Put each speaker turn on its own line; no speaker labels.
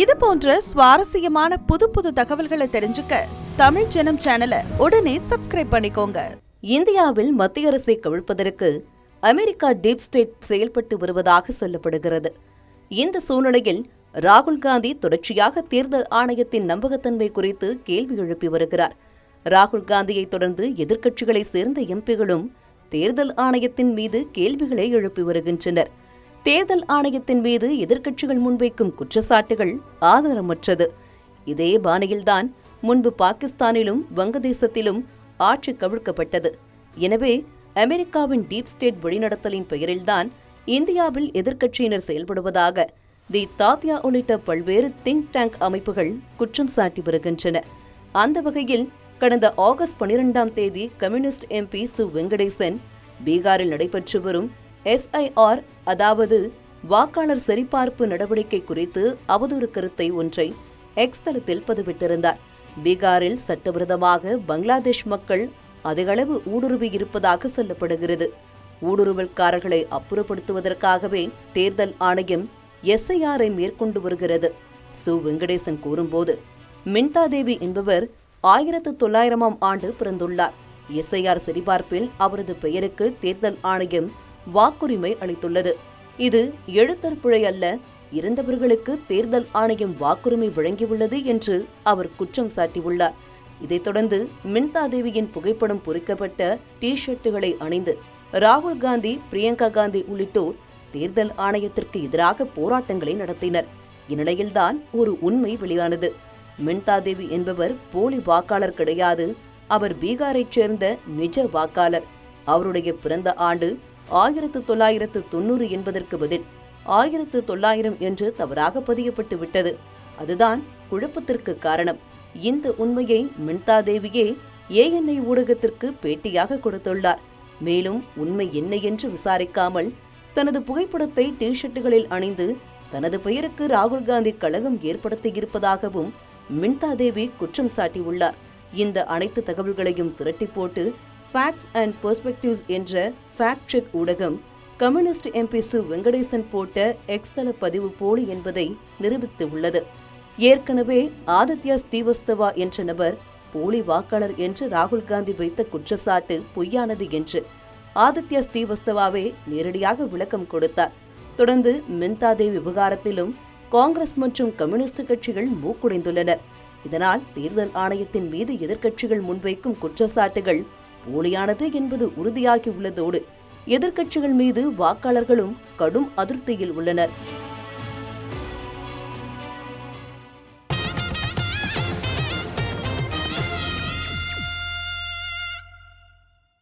இது போன்ற சுவாரஸ்யமான புது புது தகவல்களை தெரிஞ்சுக்க தமிழ் ஜனம் சேனலை உடனே சப்ஸ்கிரைப் பண்ணிக்கோங்க.
இந்தியாவில் மத்திய அரசை கவிழ்ப்பதற்கு அமெரிக்கா டீப் ஸ்டேட் செயல்பட்டு வருவதாக சொல்லப்படுகிறது. இந்த சூழ்நிலையில் ராகுல் காந்தி தொடர்ச்சியாக தேர்தல் ஆணையத்தின் நம்பகத்தன்மை குறித்து கேள்வி எழுப்பி வருகிறார். ராகுல் காந்தியை தொடர்ந்து எதிர்க்கட்சிகளை சேர்ந்த எம்பிகளும் தேர்தல் ஆணையத்தின் மீது கேள்விகளை எழுப்பி வருகின்றனர். தேர்தல் ஆணையத்தின் மீது எதிர்க்கட்சிகள் முன்வைக்கும் குற்றச்சாட்டுகள் ஆதாரமற்றது. இதே பாணியில்தான் முன்பு பாகிஸ்தானிலும் வங்கதேசத்திலும் ஆட்சி கவிழ்க்கப்பட்டது. எனவே அமெரிக்காவின் டீப் ஸ்டேட் வழிநடத்தலின் பெயரில்தான் இந்தியாவில் எதிர்க்கட்சியினர் செயல்படுவதாக தி தாத்யா உள்ளிட்ட பல்வேறு திங்க் டேங்க் அமைப்புகள் குற்றம் சாட்டி வருகின்றன. அந்த வகையில் கடந்த ஆகஸ்ட் 12ஆம் தேதி கம்யூனிஸ்ட் எம்பி சு வெங்கடேசன் பீகாரில் நடைபெற்று வரும் SIR அதாவது வாக்காளர் சரிபார்ப்பு நடவடிக்கை குறித்து அவதூறு கருத்தை ஒன்றை எக்ஸ் தளத்தில் பதிவிட்டிருந்தார். பீகாரில் சட்டவிரோதமாக பங்களாதேஷ் மக்கள் அதிகளவு ஊடுருவி இருப்பதாக சொல்லப்படுகிறது. ஊடுருவல்காரர்களை அப்புறப்படுத்துவதற்காகவே தேர்தல் ஆணையம் SIR-ஐ மேற்கொண்டு வருகிறது. சு வெங்கடேசன் கூறும்போது, மின்தா தேவி என்பவர் 1900ஆம் ஆண்டு பிறந்துள்ளார். SIR சரிபார்ப்பில் அவரது பெயருக்கு தேர்தல் ஆணையம் வாக்குரிமை அளித்துள்ளது. இது எழுத்தர் பிழை அல்ல, இறந்தவர்களுக்கு தேர்தல் ஆணையம் வாக்குரிமை வழங்கியுள்ளது என்று அவர் குற்றம் சாட்டியுள்ளார். இதைத் தொடர்ந்து மின்தா தேவியின் புகைப்படம் பொறிக்கப்பட்ட டி-ஷர்ட்டுகளை அணிந்து ராகுல் காந்தி, பிரியங்கா காந்தி உள்ளிட்டோர் தேர்தல் ஆணையத்திற்கு எதிராக போராட்டங்களை நடத்தினர். இந்நிலையில்தான் ஒரு உண்மை வெளியானது. மின்தா தேவி என்பவர் போலி வாக்காளர் கிடையாது. அவர் பீகாரைச் சேர்ந்த நிஜ வாக்காளர். அவருடைய பிறந்த ஆண்டு 1990 என்பதற்கு பதில் 1900 என்று தவறாக பதியப்பட்டு விட்டது. அதுதான் குழப்பத்திற்கு காரணம். இந்த உண்மையை மின்தா தேவியே ANI ஊடகத்திற்கு பேட்டியாக கொடுத்துள்ளார். மேலும் உண்மை என்ன என்று விசாரிக்காமல் தனது புகைப்படத்தை டி-ஷர்ட்டுகளில் அணிந்து தனது பெயருக்கு ராகுல் காந்தி கலகம் ஏற்படுத்தியிருப்பதாகவும் மின்தா தேவி குற்றம் சாட்டியுள்ளார். இந்த அனைத்து தகவல்களையும் திரட்டி போட்டு ஃபேக்ட்ஸ் அண்ட் பெர்ஸ்பெக்டிவ்ஸ் என்ற ஃபேக்ட் செக் ஊடகம் கம்யூனிஸ்ட் எம்பி சு வெங்கடேசன் போட்ட எக்ஸ் தள பதிவு போலி என்பதை நிரூபித்து உள்ளது. ஏற்கனவே ஆதித்யா ஸ்ரீவஸ்தவா என்ற நபர் போலி வாக்காளர் என்று ராகுல் காந்தி வைத்த குற்றச்சாட்டு பொய்யானது என்று ஆதித்யா ஸ்ரீவஸ்தவாவே நேரடியாக விளக்கம் கொடுத்தார். தொடர்ந்து மின்தா தேவி விவகாரத்திலும் காங்கிரஸ் மற்றும் கம்யூனிஸ்ட் கட்சிகள் மூக்குடைந்துள்ளனர். இதனால் தேர்தல் ஆணையத்தின் மீது எதிர்க்கட்சிகள் முன்வைக்கும் குற்றச்சாட்டுகள் போலியானது என்பது உறுதியாகியுள்ளதோடு எதிர்க்கட்சிகள் மீது வாக்காளர்களும் கடும் அதிருப்தியில் உள்ளனர்.